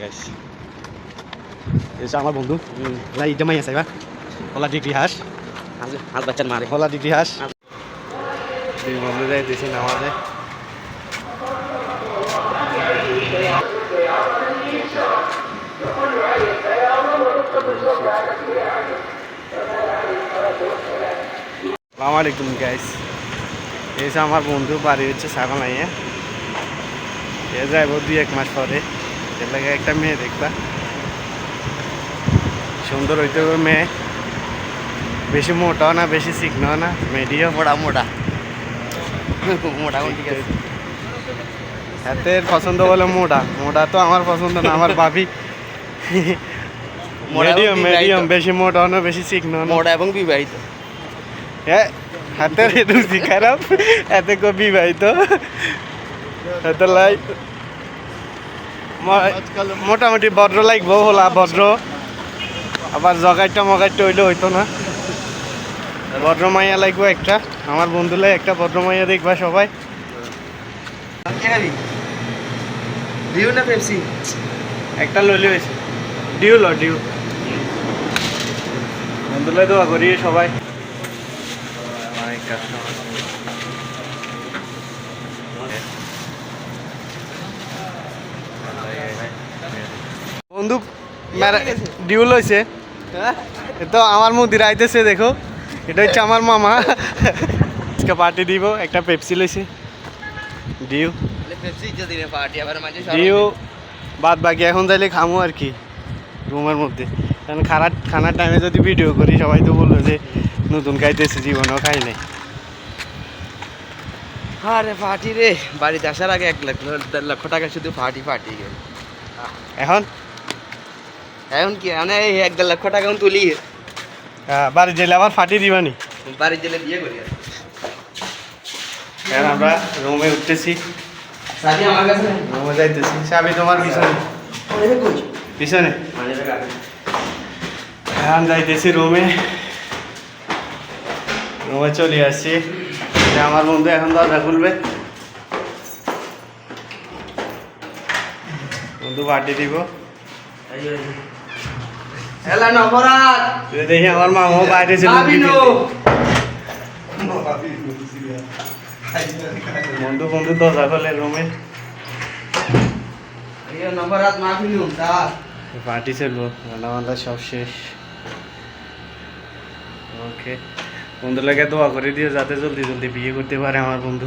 guys এটা আমার বন্ধু লাই জামাই আছে বা হলা ডিগ্রি হাস হাত বাচ্চার মারে হলা ডিগ্রি হাস দুই বন্ধু যাইতেছি নামাজে আসসালামু আলাইকুম গাইস এই যে আমার বন্ধু বাড়ি হচ্ছে সাগনাইয়া এ যাইব 2-1 মাস পরে এর লাগে একটা মেয়ে দেখবা সুন্দর হইতে হবে মেয়ে বেশি মোটাও না বেশি চিকনাও না মিডিয়াম মোটা মোটামুটি হাতের পছন্দ বলে মোটা মোটা তো আমার পছন্দ না আমার ভাবি মিডিয়াম মিডিয়াম বেশি মোটাও না বেশি চিকনাও না মোটা এবং বিবাহিত হ্যাঁ হাতের রুচি খারাপ এতে কো বিবাহিত এতে লাই মোটামুটি ভদ্র লাগবো হলা ভদ্র আবার জগাইটা মগাইটা হইলে হইতো না ভদ্র মাইয়া লাগবো একটা আমার বন্ধুলাই একটা ভদ্র মাইয়া দেখবা সবাই ডিউ না পেপসি একটা লইলে হয়েছে ডিউ ল ডিউ বন্ধুলাই দোয়া করি সবাই বন্ধু ডিউ লইছে তো আমার মুখ দিয়ে আইতেছে দেখো এটা হচ্ছে আমার মামা আজকে পার্টি দিব একটা পেপসি লইছে ডিউ পেপসি যদি রে পার্টি আবার মাঝে ডিউ বাদ বাকি এখন যাইলে খামো আর কি রুমের মধ্যে কারণ খানার টাইমে যদি ভিডিও করি সবাই তো বললো যে নতুন খাইতেছে জীবনেও খাই নাই আরে পার্টি রে বাড়িতে আসার আগে 1 লক্ষ টাকা শুধু পার্টি গেল এখন এখন কি মানে 1 লক্ষ টাকা তুলি বাড়ি জেলে আবার ফাটি দিবানি বাড়ির জেলে বিয়ে করি এখন আমরা রুমে উঠতেছি সাথী আমার কাছে রুমে যাইতেছি সাবি তোমার পিছনে পিছনে এখন যাইতেছি রুমে রুমে চলে আসছি আমার বন্ধু এখন দরজা খুলবে বন্ধু পার্টি দিব হেলা নবরাত দেখি আমার মামাও বাইরে ছিল বন্ধু বন্ধু দরজা খোলে রুমে নবরাত মাহফিল তা পার্টি চলবো রান্না বান্না সব শেষ ওকে বন্ধু লাগে দোয়া করে দিও যাতে জলদি জলদি বিয়ে করতে পারে আমার বন্ধু